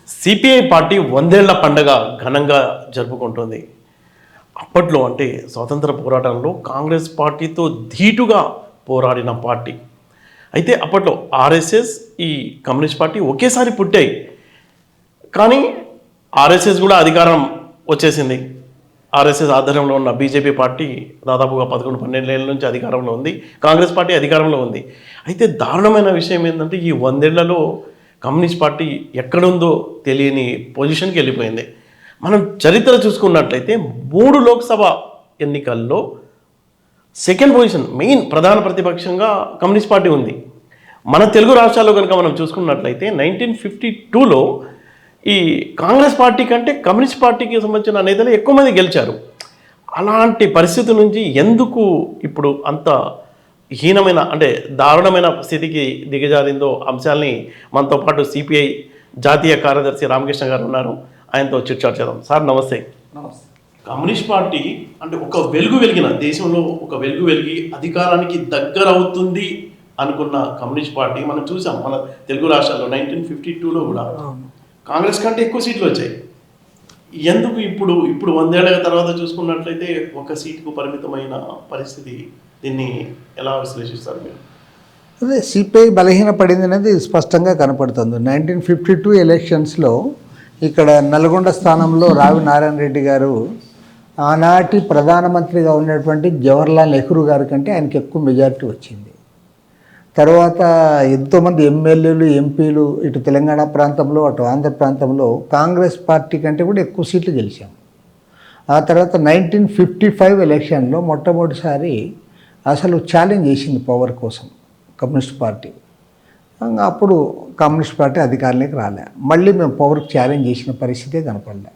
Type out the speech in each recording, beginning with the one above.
CPI party 100 ఏళ్ల పండగ ఘనంగా జరుపుకుంటుంది. అప్పట్లో అంటే స్వాతంత్ర పోరాటంలో కాంగ్రెస్ పార్టీతో ధీటుగా పోరాడిన పార్టీ. అయితే అప్పట్లో ఆర్ఎస్ఎస్, ఈ కమ్యూనిస్ట్ పార్టీ ఒకేసారి పుట్టాయి. కానీ ఆర్ఎస్ఎస్ కూడా అధికారం వచ్చేసింది. ఆర్ఎస్ఎస్ ఆధ్వర్యంలో ఉన్న బీజేపీ పార్టీ దాదాపుగా 11-12 ఏళ్ళ నుంచి అధికారంలో ఉంది. కాంగ్రెస్ పార్టీ అధికారంలో ఉంది. అయితే దారుణమైన విషయం ఏంటంటే ఈ 100 ఏళ్లలో కమ్యూనిస్ట్ పార్టీ ఎక్కడుందో తెలియని పొజిషన్కి వెళ్ళిపోయింది. మనం చరిత్ర చూసుకున్నట్లయితే 3 లోక్సభ ఎన్నికల్లో సెకండ్ పొజిషన్ మెయిన్ ప్రధాన ప్రతిపక్షంగా కమ్యూనిస్ట్ పార్టీ ఉంది. మన తెలుగు రాష్ట్రాల్లో కనుక మనం చూసుకున్నట్లయితే 1952లో ఈ కాంగ్రెస్ పార్టీ కంటే కమ్యూనిస్ట్ పార్టీకి సంబంధించిన నేతలు ఎక్కువ మంది గెలిచారు. అలాంటి పరిస్థితి నుంచి ఎందుకు ఇప్పుడు అంత హీనమైన అంటే దారుణమైన స్థితికి దిగజారిందో అంశాలని మనతో పాటు సిపిఐ జాతీయ కార్యదర్శి రామకృష్ణ గారు ఉన్నారు. ఆయనతో చిట్చాట్ చేద్దాం. సార్ నమస్తే. నమస్తే. కమ్యూనిస్ట్ పార్టీ అంటే ఒక వెలుగు వెలిగిన దేశంలో ఒక వెలుగు వెలిగి అధికారానికి దగ్గర అవుతుంది అనుకున్న కమ్యూనిస్ట్ పార్టీ మనం చూసాం మన తెలుగు రాష్ట్రాల్లో 1952లో కూడా కాంగ్రెస్ కంటే ఎక్కువ సీట్లు వచ్చాయి. ఎందుకు ఇప్పుడు 100 ఏళ్ల తర్వాత చూసుకున్నట్లయితే ఒక సీటుకు పరిమితమైన పరిస్థితి, దీన్ని ఎలా విశ్లేషిస్తారు మీరు? అదే సిపిఐ బలహీనపడింది అనేది స్పష్టంగా కనపడుతుంది. 1952 ఎలక్షన్స్లో ఇక్కడ నల్గొండ స్థానంలో రావి నారాయణ రెడ్డి గారు ఆనాటి ప్రధానమంత్రిగా ఉన్నటువంటి జవహర్లాల్ నెహ్రూ గారి కంటే ఆయనకి ఎక్కువ మెజారిటీ వచ్చింది. తర్వాత ఎంతోమంది ఎమ్మెల్యేలు, ఎంపీలు ఇటు తెలంగాణ ప్రాంతంలో అటు ఆంధ్ర ప్రాంతంలో కాంగ్రెస్ పార్టీ కంటే కూడా ఎక్కువ సీట్లు గెలిచాం. ఆ తర్వాత 1955 ఎలక్షన్లో మొట్టమొదటిసారి అసలు ఛాలెంజ్ చేసింది పవర్ కోసం కమ్యూనిస్ట్ పార్టీ. అప్పుడు కమ్యూనిస్ట్ పార్టీ అధికారంలోకి రాలే. మళ్ళీ మేము పవర్కి ఛాలెంజ్ చేసిన పరిస్థితే కనపడలే.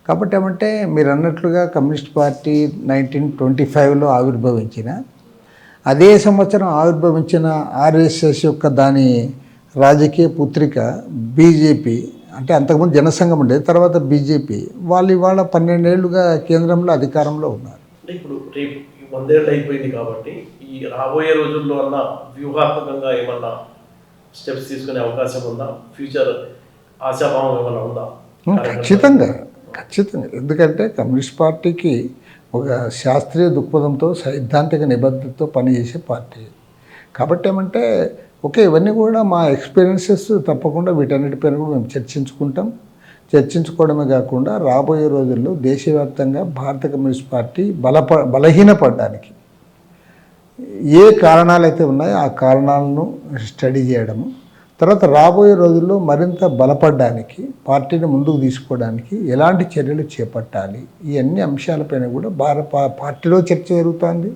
కాబట్టి ఏమంటే మీరు అన్నట్లుగా కమ్యూనిస్ట్ పార్టీ 1925లో ఆవిర్భవించిన అదే సంవత్సరం ఆవిర్భవించిన ఆర్ఎస్ఎస్ యొక్క దాని రాజకీయ పుత్రిక బీజేపీ, అంటే అంతకుముందు జనసంఘం ఉండేది, తర్వాత బీజేపీ, వాళ్ళు ఇవాళ 12 ఏళ్లుగా కేంద్రంలో అధికారంలో ఉన్నారు. అంటే ఇప్పుడు రేపు 100 ఏళ్ళు అయిపోయింది కాబట్టి ఈ రాబోయే రోజుల్లో అన్న వ్యూహాత్మకంగా ఏమన్నా స్టెప్స్ తీసుకునే అవకాశం ఉందా? ఫ్యూచర్ ఆశాభావం ఏమన్నా ఉందా? ఖచ్చితంగా. ఎందుకంటే కమ్యూనిస్ట్ పార్టీకి ఒక శాస్త్రీయ దృక్పథంతో సైద్ధాంతిక నిబద్ధతతో పనిచేసే పార్టీ. కాబట్టి ఏమంటే ఓకే, ఇవన్నీ కూడా మా ఎక్స్పీరియన్సెస్ తప్పకుండా వీటన్నిటిపైన కూడా మేము చర్చించుకోవడమే కాకుండా రాబోయే రోజుల్లో దేశవ్యాప్తంగా భారత కమ్యూనిస్ట్ పార్టీ బలహీనపడడానికి ఏ కారణాలు అయితే ఉన్నాయో ఆ కారణాలను స్టడీ చేయడము, తర్వాత రాబోయే రోజుల్లో మరింత బలపడడానికి పార్టీని ముందుకు తీసుకోవడానికి ఎలాంటి చర్యలు చేపట్టాలి, ఈ అన్ని అంశాలపైన కూడా పార్టీలో చర్చ జరుగుతోంది.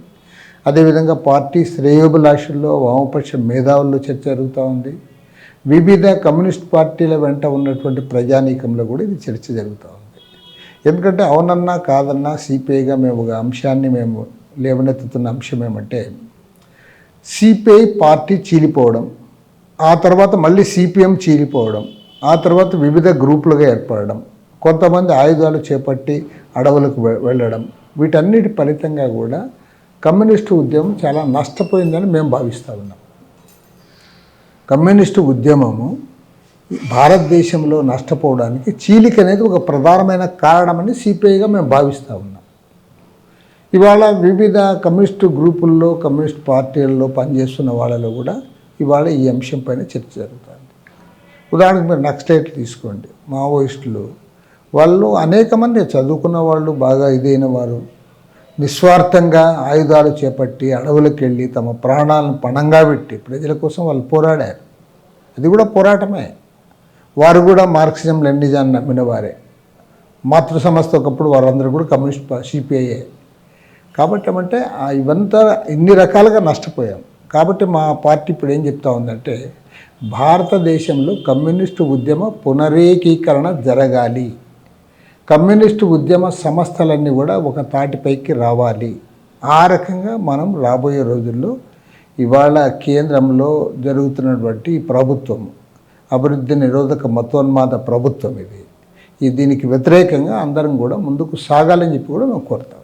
అదేవిధంగా పార్టీ శ్రేయోభిలాషుల్లో వామపక్ష మేధావుల్లో చర్చ జరుగుతూ ఉంది. వివిధ కమ్యూనిస్ట్ పార్టీల వెంట ఉన్నటువంటి ప్రజానీకంలో కూడా ఇది చర్చ జరుగుతూ ఉంది. ఎందుకంటే అవునన్నా కాదన్నా సిపిఐగా మేము ఒక అంశాన్ని మేము లేవనెత్తుతున్న అంశం ఏమంటే సిపిఐ పార్టీ చీలిపోవడం, ఆ తర్వాత మళ్ళీ సిపిఎం చీలిపోవడం, ఆ తర్వాత వివిధ గ్రూపులుగా ఏర్పడడం, కొంతమంది ఆయుధాలు చేపట్టి అడవులకు వెళ్ళడం, వీటన్నిటి ఫలితంగా కూడా కమ్యూనిస్టు ఉద్యమం చాలా నష్టపోయిందని మేము భావిస్తూ ఉన్నాం. కమ్యూనిస్టు ఉద్యమము భారతదేశంలో నష్టపోవడానికి చీలిక అనేది ఒక ప్రధానమైన కారణమని సిపిఐగా మేము భావిస్తూ ఉన్నాం. ఇవాళ వివిధ కమ్యూనిస్టు గ్రూపుల్లో కమ్యూనిస్ట్ పార్టీలలో పనిచేస్తున్న వాళ్ళలో కూడా ఇవాళ ఈ అంశం పైన చర్చ జరుగుతుంది. ఉదాహరణకు మీరు నక్సలైట్లు తీసుకోండి, మావోయిస్టులు, వాళ్ళు అనేక మంది చదువుకున్న వాళ్ళు, బాగా ఇదైన వారు నిస్వార్థంగా ఆయుధాలు చేపట్టి అడవులకు వెళ్ళి తమ ప్రాణాలను పణంగా పెట్టి ప్రజల కోసం వాళ్ళు పోరాడారు. అది కూడా పోరాటమే. వారు కూడా మార్క్సిజం లెనినిజాన్ని నమ్మిన వారే. మాతృ సంస్థ ఒకప్పుడు వారందరూ కూడా కమ్యూనిస్ట్ సిపిఐఏ. కాబట్టి ఏమంటే ఇవంతా ఇన్ని రకాలుగా నష్టపోయాం. కాబట్టి మా పార్టీ ఇప్పుడు ఏం చెప్తా ఉందంటే భారతదేశంలో కమ్యూనిస్టు ఉద్యమ పునరేకీకరణ జరగాలి, కమ్యూనిస్టు ఉద్యమ సంస్థలన్నీ కూడా ఒక తాటిపైకి రావాలి. ఆ రకంగా మనం రాబోయే రోజుల్లో ఇవాళ కేంద్రంలో జరుగుతున్నటువంటి ప్రభుత్వం అభివృద్ధి నిరోధక మతోన్మాద ప్రభుత్వం దీనికి వ్యతిరేకంగా అందరం కూడా ముందుకు సాగాలని చెప్పి కూడా మేము కోరుతాం.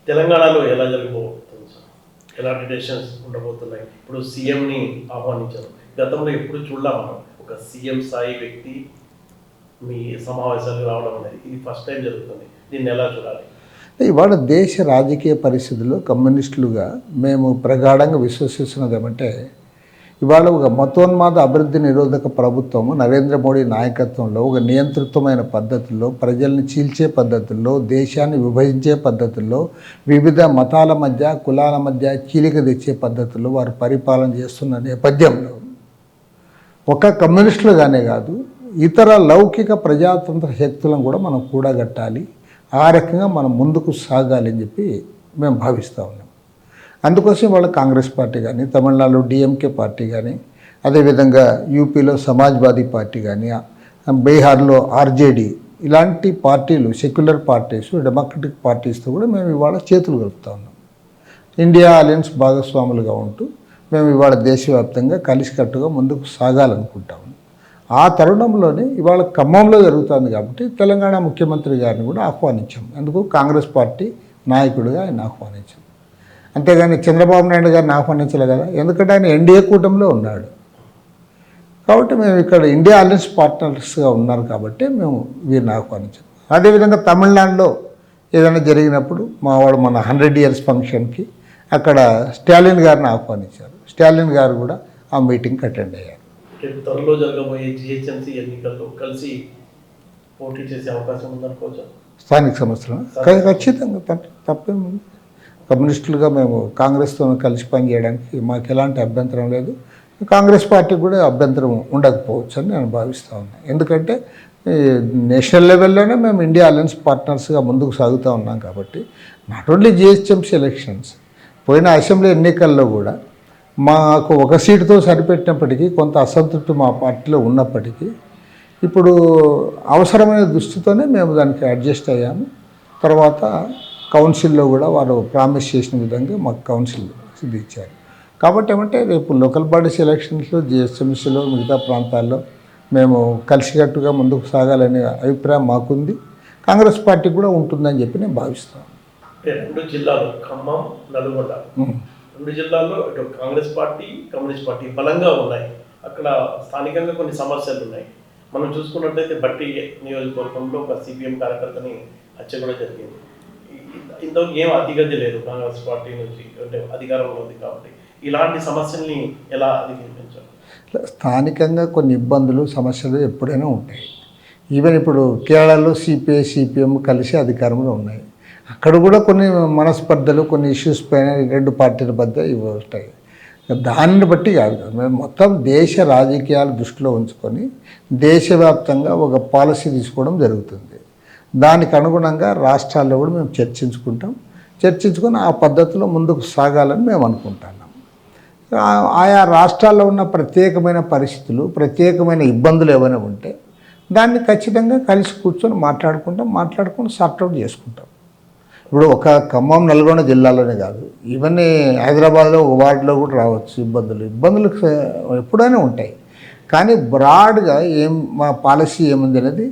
తెలంగాణలో ఎలా జరగబోతుంది సార్? ఎలాంటి డెసిషన్స్ ఉండబోతున్నాయి? ఇప్పుడు సీఎంని ఆహ్వానించారు, గతంలో ఎప్పుడు చూడలే మనం ఒక సీఎం స్థాయి వ్యక్తి మీ సమావేశాలకు రావడం అనేది ఇది ఫస్ట్ టైం జరుగుతుంది. దీన్ని ఎలా చూడాలి? ఇవాళ దేశ రాజకీయ పరిస్థితుల్లో కమ్యూనిస్టులుగా మేము ప్రగాఢంగా విశ్వసిస్తున్నది ఏమంటే, ఇవాళ ఒక మతోన్మాద అభివృద్ధి నిరోధక ప్రభుత్వము నరేంద్ర మోడీ నాయకత్వంలో ఒక నియంత్రితమైన పద్ధతుల్లో, ప్రజల్ని చీల్చే పద్ధతుల్లో, దేశాన్ని విభజించే పద్ధతుల్లో, వివిధ మతాల మధ్య కులాల మధ్య చీలిక తెచ్చే పద్ధతుల్లో వారు పరిపాలన చేస్తున్న నేపథ్యంలో ఒక కమ్యూనిస్టులుగానే కాదు, ఇతర లౌకిక ప్రజాతంత్ర శక్తులను కూడా మనం కూడగట్టాలి, ఆ రకంగా మనం ముందుకు సాగాలి అని చెప్పి మేము భావిస్తూ ఉన్నాం. అందుకోసం వాళ్ళ కాంగ్రెస్ పార్టీ కానీ, తమిళనాడులో డిఎంకే పార్టీ కానీ, అదేవిధంగా యూపీలో సమాజ్వాదీ పార్టీ కానీ, బీహార్లో ఆర్జేడీ, ఇలాంటి పార్టీలు సెక్యులర్ పార్టీస్, డెమోక్రటిక్ పార్టీస్తో కూడా మేము ఇవాళ చేతులు కలుపుతా ఉన్నాం. ఇండియా అలయన్స్ భాగస్వాములుగా ఉంటూ మేము ఇవాళ దేశవ్యాప్తంగా కలిసికట్టుగా ముందుకు సాగాలనుకుంటాము. ఆ తరుణంలోనే ఇవాళ ఖమ్మంలో జరుగుతుంది కాబట్టి తెలంగాణ ముఖ్యమంత్రి గారిని కూడా ఆహ్వానించాం. అందుకు కాంగ్రెస్ పార్టీ నాయకుడిగా ఆయన ఆహ్వానించాం. అంతేగాని చంద్రబాబు నాయుడు గారిని ఆహ్వానించలేదు కదా, ఎందుకంటే ఆయన ఎన్డీఏ కూటమిలో ఉన్నాడు. కాబట్టి మేము ఇక్కడ ఇండియా అలయన్స్ పార్ట్నర్స్గా ఉన్నారు కాబట్టి మేము వీరిని ఆహ్వానించాం. అదేవిధంగా తమిళనాడులో ఏదైనా జరిగినప్పుడు వాడు మన 100 years ఫంక్షన్కి అక్కడ స్టాలిన్ గారిని ఆహ్వానించారు. స్టాలిన్ గారు కూడా ఆ మీటింగ్కి అటెండ్ అయ్యారు. త్వరలో జరగబోయే జిహెచ్ఎంసీ ఎన్నికల్లో కలిసి పోటీ చేసే అవకాశం ఉందనుకోవచ్చు. స్థానిక సంస్థలు ఖచ్చితంగా తప్పేముంది. కమ్యూనిస్టులుగా మేము కాంగ్రెస్తో కలిసి పనిచేయడానికి మాకు ఎలాంటి అభ్యంతరం లేదు. కాంగ్రెస్ పార్టీకి కూడా అభ్యంతరం ఉండకపోవచ్చు అని నేను భావిస్తూ ఉన్నాను. ఎందుకంటే నేషనల్ లెవెల్లోనే మేము ఇండియా అలయన్స్ పార్ట్నర్స్గా ముందుకు సాగుతూ ఉన్నాం కాబట్టి, నాట్ ఓన్లీ జిహెచ్ఎంసీ ఎలక్షన్స్, పోయిన అసెంబ్లీ ఎన్నికల్లో కూడా మాకు ఒక సీటుతో సరిపెట్టినప్పటికీ కొంత అసంతృప్తి మా పార్టీలో ఉన్నప్పటికీ ఇప్పుడు అవసరమైన దృష్టితోనే మేము దానికి అడ్జస్ట్ అయ్యాము. తర్వాత కౌన్సిల్లో కూడా వారు ప్రామిస్ చేసిన విధంగా మాకు కౌన్సిల్ ఇది ఇచ్చారు. కాబట్టి ఏమంటే రేపు లోకల్ బాడీస్ ఎలక్షన్స్లో, జిహెచ్ఎంసీలో, మిగతా ప్రాంతాల్లో మేము కలిసికట్టుగా ముందుకు సాగాలనే అభిప్రాయం మాకుంది. కాంగ్రెస్ పార్టీ కూడా ఉంటుందని చెప్పి నేను భావిస్తాను. రెండు జిల్లాలు ఖమ్మం, నల్గొండ, రెండు జిల్లాల్లో ఇటు కాంగ్రెస్ పార్టీ, కమ్యూనిస్ట్ పార్టీ బలంగా ఉన్నాయి. అక్కడ స్థానికంగా కొన్ని సమస్యలు ఉన్నాయి. మనం చూసుకున్నట్లయితే బట్టి నియోజకవర్గంలో ఒక సిపిఎం కార్యకర్తని హత్య కూడా జరిగింది. ఇంతవరకు ఏం అతిగతి లేదు కాంగ్రెస్ పార్టీ నుంచి, అంటే అధికారంలో ఉంది కాబట్టి ఇలాంటి సమస్యల్ని ఎలా అధిగమించాలి? స్థానికంగా కొన్ని ఇబ్బందులు, సమస్యలు ఎప్పుడైనా ఉంటాయి. ఈవెన్ ఇప్పుడు కేరళలో సిపిఐ, సిపిఎం కలిసి అధికారంలో ఉన్నాయి. అక్కడ కూడా కొన్ని మనస్పర్ధలు, కొన్ని ఇష్యూస్ పైన రెండు పార్టీల మధ్య ఇవి ఉంటాయి. దానిని బట్టి కాదు, మేము మొత్తం దేశ రాజకీయాలు దృష్టిలో ఉంచుకొని దేశవ్యాప్తంగా ఒక పాలసీ తీసుకోవడం జరుగుతుంది. దానికి అనుగుణంగా రాష్ట్రాల్లో కూడా మేము చర్చించుకొని ఆ పద్ధతిలో ముందుకు సాగాలని మేము అనుకుంటున్నాం. ఆయా రాష్ట్రాల్లో ఉన్న ప్రత్యేకమైన పరిస్థితులు, ప్రత్యేకమైన ఇబ్బందులు ఏమైనా ఉంటే దాన్ని ఖచ్చితంగా కలిసి కూర్చొని మాట్లాడుకుని సార్ట్అవుట్ చేసుకుంటాం. ఇప్పుడు ఒక ఖమ్మం, నల్గొండ జిల్లాలోనే కాదు, ఈవెన్ హైదరాబాద్లో ఒక వార్డులో కూడా రావచ్చు ఇబ్బందులు ఎప్పుడైనా ఉంటాయి. కానీ బ్రాడ్గా మా పాలసీ ఏముంది అనేది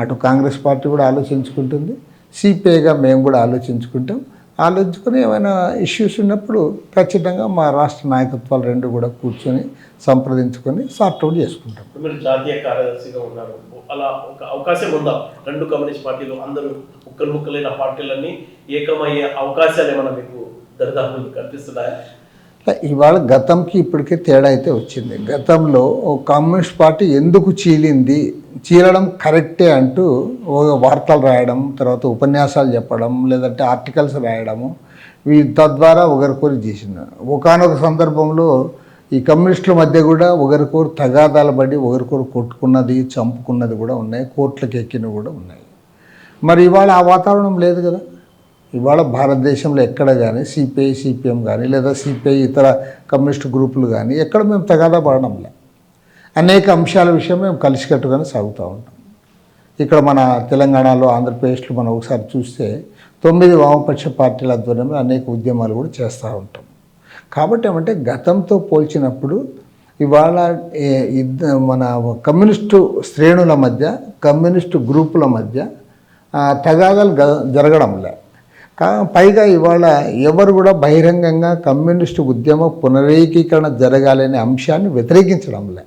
అటు కాంగ్రెస్ పార్టీ కూడా ఆలోచించుకుంటుంది, సిపిఐగా మేము కూడా ఆలోచించుకొని ఏమైనా ఇష్యూస్ ఉన్నప్పుడు ఖచ్చితంగా మా రాష్ట్ర నాయకత్వాలు రెండు కూడా కూర్చొని సంప్రదించుకొని సార్ట్అవుట్ చేసుకుంటాం. మీరు జాతీయ కార్యదర్శిగా ఉన్నారు, అలా ఒక అవకాశం ఉందా? రెండు కమ్యూనిస్ట్ పార్టీలు అందరూ ముక్కలైన పార్టీలన్నీ ఏకమయ్యే అవకాశాలు ఏమైనా మీకు దరిదాపులు కనిపిస్తున్నాయా? ఇవాళ గతంకి ఇప్పటికే తేడా అయితే వచ్చింది. గతంలో కమ్యూనిస్ట్ పార్టీ ఎందుకు చీలడం కరెక్టే అంటూ వార్తలు రాయడం, తర్వాత ఉపన్యాసాలు చెప్పడం, లేదంటే ఆర్టికల్స్ రాయడము, తద్వారా ఒకరికొరి చేసింది. ఒకానొక సందర్భంలో ఈ కమ్యూనిస్టుల మధ్య కూడా ఒకరికొరు తగాదాలు పడి ఒకరికొరు కొట్టుకున్నది, చంపుకున్నది కూడా ఉన్నాయి, కోర్టులకు ఎక్కినవి కూడా ఉన్నాయి. మరి ఇవాళ ఆ వాతావరణం లేదు కదా. ఇవాళ భారతదేశంలో ఎక్కడ కానీ సిపిఐ, సిపిఎం కానీ, లేదా సిపిఐ ఇతర కమ్యూనిస్ట్ గ్రూపులు కానీ ఎక్కడ మేము తగాదా పడడంలే. అనేక అంశాల విషయం మేము కలిసికట్టుగానే సాగుతూ ఉంటాం. ఇక్కడ మన తెలంగాణలో, ఆంధ్రప్రదేశ్లో మనం ఒకసారి చూస్తే 9 వామపక్ష పార్టీల ఆధ్వర్యంలో అనేక ఉద్యమాలు కూడా చేస్తూ ఉంటాం. కాబట్టి ఏమంటే గతంతో పోల్చినప్పుడు ఇవాళ మన కమ్యూనిస్టు శ్రేణుల మధ్య, కమ్యూనిస్టు గ్రూపుల మధ్య తగాదాలు జరగడంలే. పైగా ఇవాళ ఎవరు కూడా బహిరంగంగా కమ్యూనిస్టు ఉద్యమ పునరేకీకరణ జరగాలనే అంశాన్ని వ్యతిరేకించడంలే.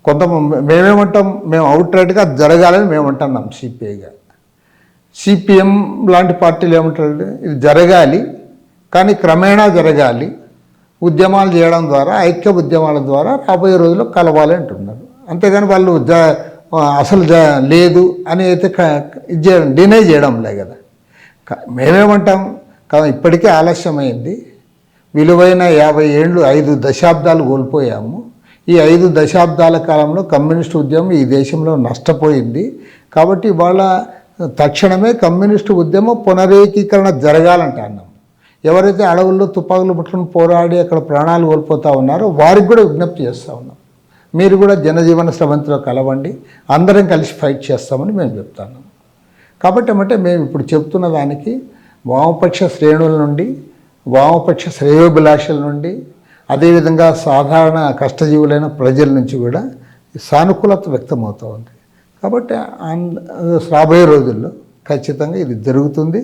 కొంత మేమేమంటాం, మేము అవుట్ రైట్గా జరగాలని మేము అంటున్నాం సిపిఐగా. సిపిఎం లాంటి పార్టీలు ఏమంటారు, ఇది జరగాలి కానీ క్రమేణా జరగాలి, ఉద్యమాలు చేయడం ద్వారా, ఐక్య ఉద్యమాల ద్వారా రాబోయే రోజుల్లో కలవాలి అంటున్నారు. అంతేగాని వాళ్ళు అసలు లేదు అని అయితే ఇది చేయడం, డినై చేయడంలే కదా. మేమేమంటాం, ఇప్పటికే ఆలస్యమైంది, విలువైన 50 ఏళ్ళు 5 దశాబ్దాలు కోల్పోయాము. ఈ 5 దశాబ్దాల కాలంలో కమ్యూనిస్టు ఉద్యమం ఈ దేశంలో నష్టపోయింది. కాబట్టి ఇవాళ తక్షణమే కమ్యూనిస్టు ఉద్యమం పునరేకీకరణ జరగాలంట అన్నాం. ఎవరైతే అడవుల్లో తుపాకులు పట్టుకుని పోరాడి అక్కడ ప్రాణాలు కోల్పోతూ ఉన్నారో వారికి కూడా విజ్ఞప్తి చేస్తూ ఉన్నాం, మీరు కూడా జనజీవన స్రవంతిలో కలవండి, అందరం కలిసి ఫైట్ చేస్తామని మేము చెప్తున్నాం. కాబట్టి అంటే మేము ఇప్పుడు చెప్తున్న దానికి వామపక్ష శ్రేణుల నుండి, వామపక్ష శ్రేయోభిలాషుల నుండి, అదేవిధంగా సాధారణ కష్టజీవులైన ప్రజల నుంచి కూడా సానుకూలత వ్యక్తమవుతూ ఉంది. కాబట్టి రాబోయే రోజుల్లో ఖచ్చితంగా ఇది జరుగుతుంది,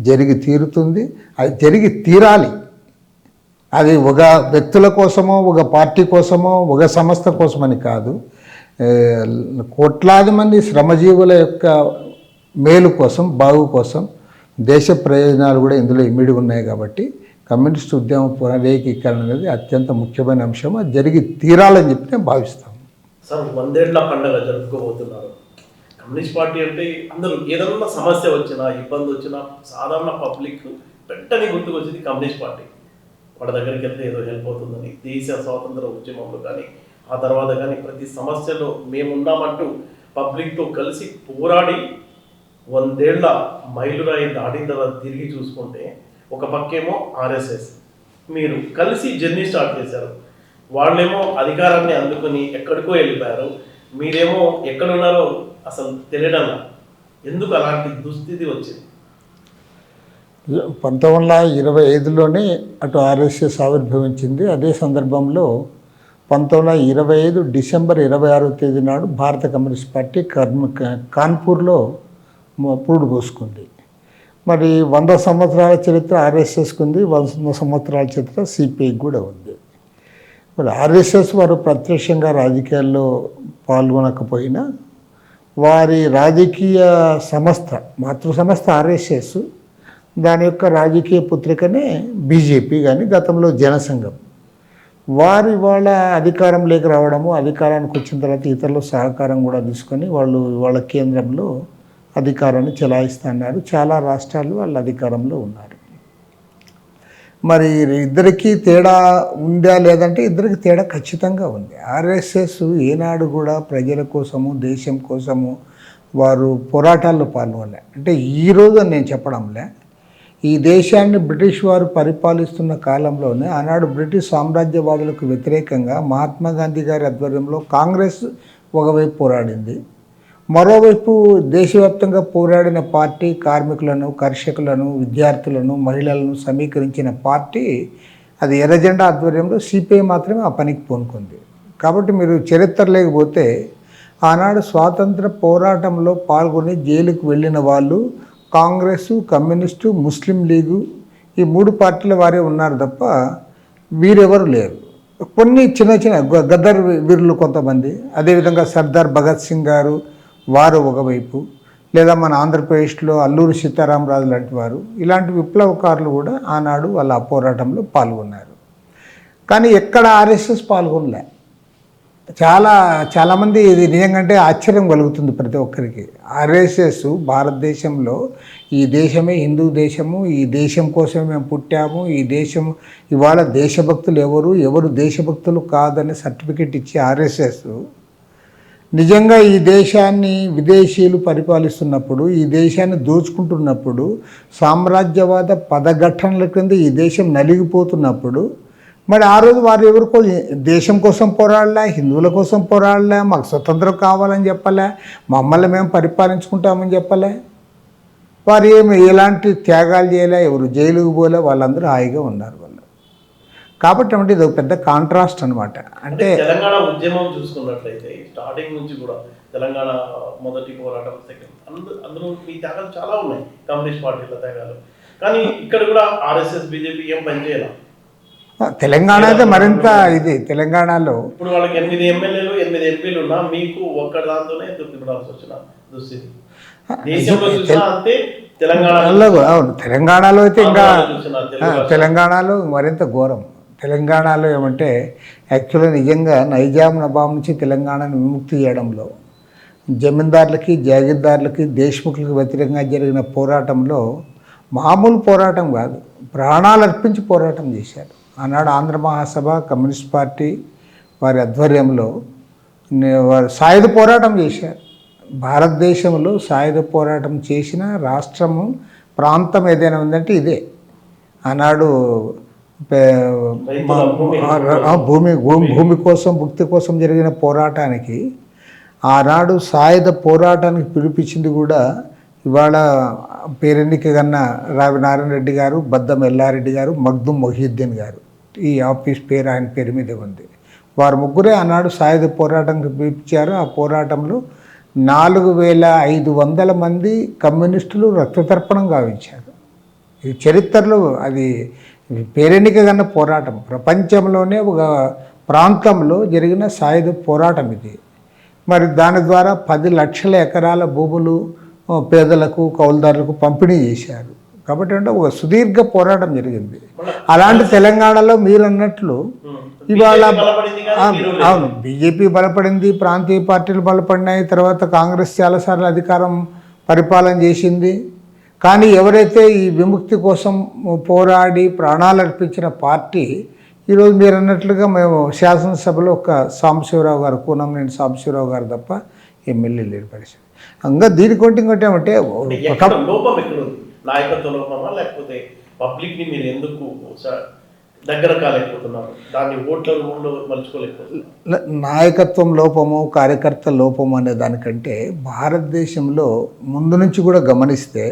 జరిగి తీరుతుంది. అది జరిగి తీరాలి. అది ఒక వ్యక్తుల కోసమో, ఒక పార్టీ కోసమో, ఒక సంస్థ కోసమని కాదు, కోట్లాది మంది శ్రమజీవుల యొక్క మేలు కోసం, బాగు కోసం, దేశ ప్రయోజనాలు కూడా ఇందులో ఇమిడి ఉన్నాయి. కాబట్టి కమ్యూనిస్టు ఉద్యమ పునరేకీకరణ అనేది అత్యంత ముఖ్యమైన అంశం. అది జరిగి తీరాలని చెప్పి నేను భావిస్తాను. సార్, 100 ఏళ్ల పండుగ జరుపుకోబోతున్నారు. కమ్యూనిస్ట్ పార్టీ అంటే అందరూ ఏదన్నా సమస్య వచ్చినా, ఇబ్బంది వచ్చినా సాధారణ పబ్లిక్ వెంటనే గుర్తుకొచ్చేది కమ్యూనిస్ట్ పార్టీ. వాళ్ళ దగ్గరికి వెళ్తే ఏదో హెల్ప్ అవుతుందని, దేశ స్వాతంత్ర ఉద్యమంలో కానీ ఆ తర్వాత కానీ ప్రతి సమస్యలో మేమున్నామంటూ పబ్లిక్తో కలిసి పోరాడి 100 ఏళ్ల మైలురాయి దాటిన తర్వాత తిరిగి చూసుకుంటే ఒక పక్కేమో ఆర్ఎస్ఎస్, మీరు కలిసి జర్నీ స్టార్ట్ చేశారు. వాళ్ళేమో అధికారాన్ని అందుకుని ఎక్కడికో వెళ్ళిపోయారు, మీరేమో ఎక్కడున్నారో అసలు తెలియడంలా. ఎందుకు అలాంటి దుస్థితి వచ్చింది? 1925లోనే అటు ఆర్ఎస్ఎస్ ఆవిర్భవించింది. అదే సందర్భంలో 1925 డిసెంబర్ 26వ తేదీ నాడు భారత కమ్యూనిస్ట్ పార్టీ కాన్పూర్లో పురుడు పోసుకుంది. మరి 100 సంవత్సరాల చరిత్ర ఆర్ఎస్ఎస్కి ఉంది, 100 సంవత్సరాల చరిత్ర సిపిఐకి కూడా ఉంది. మరి ఆర్ఎస్ఎస్ వారు ప్రత్యక్షంగా రాజకీయాల్లో పాల్గొనకపోయినా వారి రాజకీయ సంస్థ, మాతృ సంస్థ ఆర్ఎస్ఎస్, దాని యొక్క రాజకీయ పుత్రికనే బీజేపీ కానీ గతంలో జనసంఘం. వారి వాళ్ళ అధికారంలోకి రావడము, అధికారానికి వచ్చిన తర్వాత ఇతరుల సహకారం కూడా తీసుకొని వాళ్ళు వాళ్ళ కేంద్రంలో అధికారాన్ని చెలాయిస్తున్నారు. చాలా రాష్ట్రాలు వాళ్ళ అధికారంలో ఉన్నారు. మరి ఇద్దరికీ తేడా ఉందా లేదంటే ఇద్దరికి తేడా ఖచ్చితంగా ఉంది. ఆర్ఎస్ఎస్ ఏనాడు కూడా ప్రజల కోసము, దేశం కోసము వారు పోరాటాల్లో పాల్గొనలే. అంటే ఈరోజు నేను చెప్పడంలే, ఈ దేశాన్ని బ్రిటిష్ వారు పరిపాలిస్తున్న కాలంలోనే ఆనాడు బ్రిటిష్ సామ్రాజ్యవాదులకు వ్యతిరేకంగా మహాత్మా గాంధీ గారి ఆధ్వర్యంలో కాంగ్రెస్ ఒకవైపు పోరాడింది. మరోవైపు దేశవ్యాప్తంగా పోరాడిన పార్టీ, కార్మికులను, కర్షకులను, విద్యార్థులను, మహిళలను సమీకరించిన పార్టీ అది ఎర్రజెండా ఆధ్వర్యంలో సిపిఐ మాత్రమే ఆ పనికి పూనుకుంది. కాబట్టి మీరు చరిత్ర లేకపోతే ఆనాడు స్వాతంత్ర పోరాటంలో పాల్గొని జైలుకు వెళ్ళిన వాళ్ళు కాంగ్రెసు, కమ్యూనిస్టు, ముస్లిం లీగు, ఈ 3 పార్టీల వారే ఉన్నారు తప్ప వీరెవరు లేరు. కొన్ని చిన్న చిన్న గద్దర్ వీరులు కొంతమంది, అదేవిధంగా సర్దార్ భగత్ సింగ్ గారు వారు ఒకవైపు, లేదా మన ఆంధ్రప్రదేశ్లో అల్లూరి సీతారామరాజు లాంటి వారు, ఇలాంటి విప్లవకారులు కూడా ఆనాడు వాళ్ళ పోరాటంలో పాల్గొన్నారు. కానీ ఎక్కడ ఆర్ఎస్ఎస్ పాల్గొనలే. చాలామంది ఇది నిజంగా ఆశ్చర్యం కలుగుతుంది ప్రతి ఒక్కరికి. ఆర్ఎస్ఎస్ భారతదేశంలో ఈ దేశమే హిందూ దేశము, ఈ దేశం కోసమే మేము పుట్టాము, ఈ దేశం ఇవాళ దేశభక్తులు ఎవరు దేశభక్తులు కాదని సర్టిఫికెట్ ఇచ్చే ఆర్ఎస్ఎస్ నిజంగా ఈ దేశాన్ని విదేశీయులు పరిపాలిస్తున్నప్పుడు, ఈ దేశాన్ని దోచుకుంటున్నప్పుడు, సామ్రాజ్యవాద పదఘట్టనల క్రింద ఈ దేశం నలిగిపోతున్నప్పుడు, మరి ఆ రోజు వారు ఎవరికో దేశం కోసం పోరాడలే, హిందువుల కోసం పోరాడలే, మాకు స్వతంత్రం కావాలని చెప్పలే, మమ్మల్ని మేము పరిపాలించుకుంటామని చెప్పలే, వారు ఎలాంటి త్యాగాలు చేయలే, ఎవరు జైలుకు పోలే, వాళ్ళందరూ హాయిగా ఉన్నారు వాళ్ళు. కాబట్టి అంటే ఇది ఒక పెద్ద కాంట్రాస్ట్ అనమాట. అంటే తెలంగాణ ఉద్యమం చూసుకున్నట్లయితే స్టార్టింగ్ నుంచి కూడా తెలంగాణ మొదటి పోరాటం, సెకండ్, అందులో మీ త్యాగాలు చాలా ఉన్నాయి, కమ్యూనిస్ట్ పార్టీల త్యాగాలు. కానీ ఇక్కడ కూడా ఆర్ఎస్ఎస్, బీజేపీ ఏం పనిచేయాలి. తెలంగాణ అయితే మరింత ఇది తెలంగాణలో ఇప్పుడు వాళ్ళకి 8 ఎమ్మెల్యేలు 8 ఎంపీలు ఉన్నా మీకు ఒక్క దాంతోనే దుర్తిపడాల్సి వచ్చిన దుస్థితి. దేశంలో చూసినా అంతే, తెలంగాణలో అవును, తెలంగాణలో అయితే ఇంకా చూసినా తెలుగు తెలంగాణలో మరింత ఘోరం. తెలంగాణలో ఏమంటే యాక్చువల్గా నిజంగా నైజాం నవాబ్ నుంచి తెలంగాణను విముక్తి చేయడంలో జమీందారులకి జాగీర్దారులకి దేశ్ముఖులకు వ్యతిరేకంగా జరిగిన పోరాటంలో మామూలు పోరాటం కాదు, ప్రాణాలు అర్పించి పోరాటం చేశారు. ఆనాడు ఆంధ్ర మహాసభ కమ్యూనిస్ట్ పార్టీ వారి ఆధ్వర్యంలో వారు సాయుధ పోరాటం చేశారు. భారతదేశంలో సాయుధ పోరాటం చేసిన రాష్ట్రము ప్రాంతం ఏదైనా ఉందంటే ఇదే. ఆనాడు భూమి కోసం భుక్తి కోసం జరిగిన పోరాటానికి ఆనాడు సాయుధ పోరాటానికి పిలిపించింది కూడా ఇవాళ పేరెన్నిక కన్నా రావి నారాయణ రెడ్డి గారు, బద్దం ఎల్లారెడ్డి గారు, మగ్దుమ్ మొహీద్దీన్ గారు. ఈ ఆఫీస్ పేరు ఆయన పేరు మీద ఉంది. వారు ముగ్గురే ఆనాడు సాయుధ పోరాటానికి పిలిపించారు. ఆ పోరాటంలో 4500 మంది కమ్యూనిస్టులు రక్తతర్పణం గావించారు. ఈ చరిత్రలో అది పేరెన్నిక కన్నా పోరాటం, ప్రపంచంలోనే ఒక ప్రాంతంలో జరిగిన సాయుధ పోరాటం ఇది. మరి దాని ద్వారా 10 లక్షల ఎకరాల భూములు పేదలకు కౌలుదారులకు పంపిణీ చేశారు. కాబట్టి అంటే ఒక సుదీర్ఘ పోరాటం జరిగింది. అలాంటి తెలంగాణలో మీరు అన్నట్లు ఇవాళ అవును బీజేపీ బలపడింది, ప్రాంతీయ పార్టీలు బలపడినాయి, తర్వాత కాంగ్రెస్ చాలాసార్లు అధికారం పరిపాలన చేసింది. కానీ ఎవరైతే ఈ విముక్తి కోసం పోరాడి ప్రాణాలు అర్పించిన పార్టీ ఈరోజు మీరు అన్నట్లుగా మేము శాసనసభలో ఒక సాంబశివరావు గారు, కూనంనేని సాంబశివరావు గారు తప్ప ఎమ్మెల్యేలు ఏర్పరిచారు. ఇంకా దీనికొంటి ఇంకోటి ఏమంటే లోపం ఎక్కడుంది? నాయకత్వ లోపమా, లేకపోతే పబ్లిక్ని మీరు ఎందుకు దగ్గర కాలేకపోతున్నారు, దాన్ని ఓట్ల రూపంలో మలుచుకోలేకపోతున్నారు? నాయకత్వం లోపము, కార్యకర్త లోపము అనే దానికంటే భారతదేశంలో ముందు నుంచి కూడా గమనిస్తే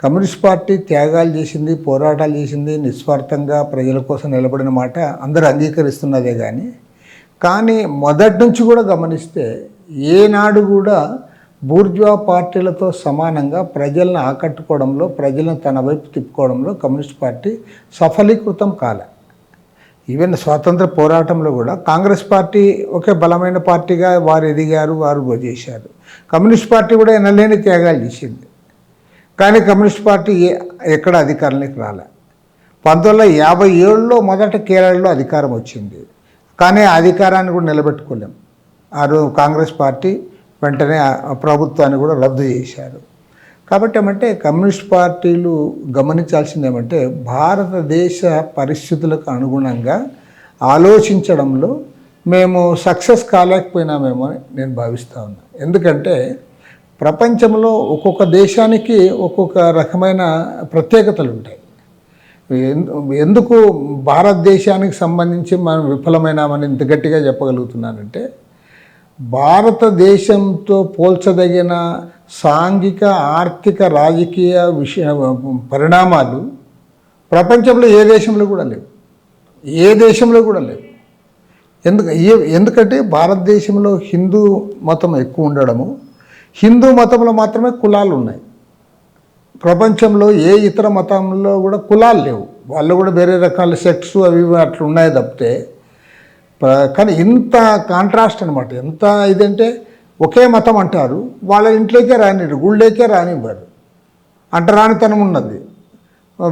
కమ్యూనిస్ట్ పార్టీ త్యాగాలు చేసింది, పోరాటాలు చేసింది, నిస్వార్థంగా ప్రజల కోసం నిలబడిన మాట అందరూ అంగీకరిస్తున్నదే. కానీ మొదటి నుంచి కూడా గమనిస్తే ఏనాడు కూడా బూర్జువా పార్టీలతో సమానంగా ప్రజలను ఆకట్టుకోవడంలో, ప్రజలను తన వైపు తిప్పుకోవడంలో కమ్యూనిస్ట్ పార్టీ సఫలీకృతం కాలే. ఈవెన్ స్వాతంత్ర పోరాటంలో కూడా కాంగ్రెస్ పార్టీ ఒకే బలమైన పార్టీగా వారు ఎదిగారు, వారు చేశారు. కమ్యూనిస్ట్ పార్టీ కూడా ఎనలేని త్యాగాలు చేసింది. కానీ కమ్యూనిస్ట్ పార్టీ ఎక్కడ అధికారంలోకి రాలే. 1957లో మొదట కేరళలో అధికారం వచ్చింది. కానీ ఆ అధికారాన్ని కూడా నిలబెట్టుకోలేం. కాంగ్రెస్ పార్టీ వెంటనే ప్రభుత్వాన్ని కూడా రద్దు చేశారు. కాబట్టి ఏమంటే కమ్యూనిస్ట్ పార్టీలు గమనించాల్సింది ఏమంటే భారతదేశ పరిస్థితులకు అనుగుణంగా ఆలోచించడంలో మేము సక్సెస్ కాలేకపోయినామేమో అని నేను భావిస్తూ ఉన్నాను. ఎందుకంటే ప్రపంచంలో ఒక్కొక్క దేశానికి ఒక్కొక్క రకమైన ప్రత్యేకతలు ఉంటాయి. ఎందుకు భారతదేశానికి సంబంధించి మనం విఫలమైనామని ఇంత గట్టిగా చెప్పగలుగుతున్నానంటే భారతదేశంతో పోల్చదగిన సాంఘిక, ఆర్థిక, రాజకీయ పరిణామాలు ప్రపంచంలో ఏ దేశంలో కూడా లేవు. ఎందుకంటే భారతదేశంలో హిందూ మతం ఎక్కువ ఉండడము, హిందూ మతంలో మాత్రమే కులాలు ఉన్నాయి. ప్రపంచంలో ఏ ఇతర మతంలో కూడా కులాలు లేవు. వాళ్ళు కూడా వేరే రకాల సెక్స్ అవి అట్లా ఉన్నాయి తప్పితే. కానీ ఇంత కాంట్రాస్ట్ అనమాట. ఎంత ఇదంటే ఒకే మతం అంటారు, వాళ్ళ ఇంట్లోకే రానివ్వరు, గుళ్ళేకే రానివ్వరు. అంటరానితనం ఉన్నది.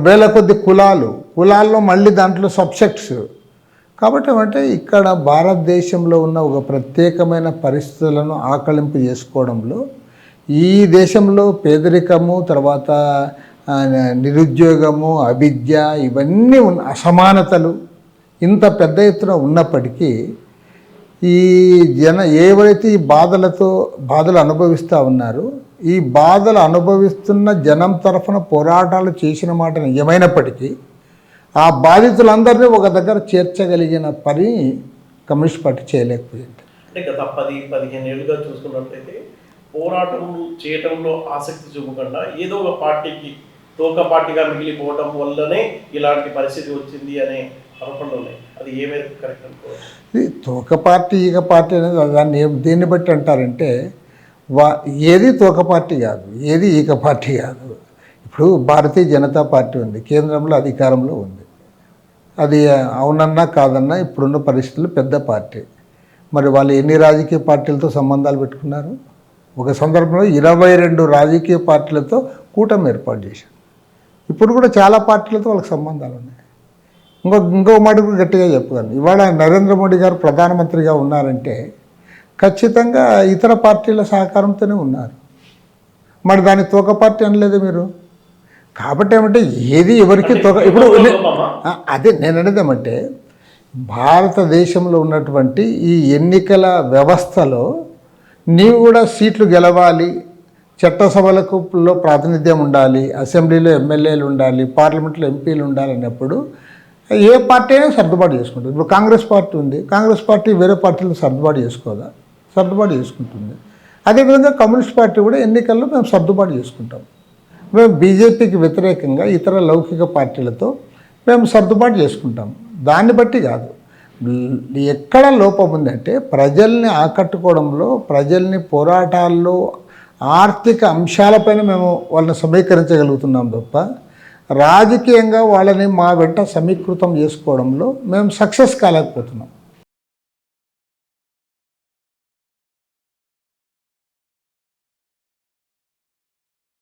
వేల కొద్ది కులాల్లో మళ్ళీ దాంట్లో సబ్సెక్ట్స్. కాబట్టి ఏమంటే ఇక్కడ భారతదేశంలో ఉన్న ఒక ప్రత్యేకమైన పరిస్థితులను ఆకలింపు చేసుకోవడంలో ఈ దేశంలో పేదరికము, తర్వాత నిరుద్యోగము, అవిద్య, ఇవన్నీ అసమానతలు ఇంత పెద్ద ఎత్తున ఉన్నప్పటికీ ఈ ఎవరైతే ఈ బాధలు అనుభవిస్తూ ఉన్నారో, ఈ బాధలు అనుభవిస్తున్న జనం తరఫున పోరాటాలు చేసిన మాట నిజమైనప్పటికీ ఆ బాధితులందరినీ ఒక దగ్గర చేర్చగలిగిన పని కమ్యూనిస్ట్ పార్టీ చేయలేకపోయింది. అంటే గత 10-15 ఏళ్ళుగా చూసుకున్నట్లయితే పోరాటంలో చేయటంలో ఆసక్తి చూపకుండా ఏదో ఒక పార్టీకి తోక పార్టీగా మిగిలిపోవడం వల్లనే ఇలాంటి పరిస్థితి వచ్చింది అనే ఆరోపణలు ఉన్నాయి. అది ఏమైనా కరెక్ట్ అనుకోవచ్చు? తోక పార్టీ, ఈగ పార్టీ అనేది దాన్ని దేన్ని బట్టి అంటారంటే ఏది తోక పార్టీ కాదు, ఏది ఈగ పార్టీ కాదు. ఇప్పుడు భారతీయ జనతా పార్టీ ఉంది, కేంద్రంలో అధికారంలో ఉంది. అది అవునన్నా కాదన్నా ఇప్పుడున్న పరిస్థితులు పెద్ద పార్టీ. మరి వాళ్ళు ఎన్ని రాజకీయ పార్టీలతో సంబంధాలు పెట్టుకున్నారు? ఒక సందర్భంలో 22 రాజకీయ పార్టీలతో కూటమి ఏర్పాటు చేశారు. ఇప్పుడు కూడా చాలా పార్టీలతో వాళ్ళకి సంబంధాలు ఉన్నాయి. ఇంకో మాట కూడా గట్టిగా చెప్పగలను, ఇవాళ నరేంద్ర మోడీ గారు ప్రధానమంత్రిగా ఉన్నారంటే ఖచ్చితంగా ఇతర పార్టీల సహకారంతోనే ఉన్నారు. మరి దాని తోక పార్టీ అనలేదు మీరు. కాబట్టి ఏమంటే ఏది ఎవరికి తోక, ఇప్పుడు అదే నేను అనేది ఏమంటే భారతదేశంలో ఉన్నటువంటి ఈ ఎన్నికల వ్యవస్థలో నీవు కూడా సీట్లు గెలవాలి, చట్టసభలకు ప్రాతినిధ్యం ఉండాలి, అసెంబ్లీలో ఎమ్మెల్యేలు ఉండాలి, పార్లమెంట్లో ఎంపీలు ఉండాలి అన్నప్పుడు ఏ పార్టీ అయినా సర్దుబాటు చేసుకుంటుంది. ఇప్పుడు కాంగ్రెస్ పార్టీ ఉంది, కాంగ్రెస్ పార్టీ వేరే పార్టీలు సర్దుబాటు చేసుకోదా? సర్దుబాటు చేసుకుంటుంది. అదేవిధంగా కమ్యూనిస్ట్ పార్టీ కూడా ఎన్నికల్లో మేము సర్దుబాటు చేసుకుంటాం. మేము బీజేపీకి వ్యతిరేకంగా ఇతర లౌకిక పార్టీలతో మేము సర్దుబాటు చేసుకుంటాం. దాన్ని బట్టి కాదు, ఎక్కడ లోపం ఉందంటే ప్రజల్ని ఆకట్టుకోవడంలో, ప్రజల్ని పోరాటాల్లో, ఆర్థిక అంశాలపైన మేము వాళ్ళని సమీకరించగలుగుతున్నాం తప్ప రాజకీయంగా వాళ్ళని మా వెంట సమీకృతం చేసుకోవడంలో మేము సక్సెస్ కాలేకపోతున్నాం.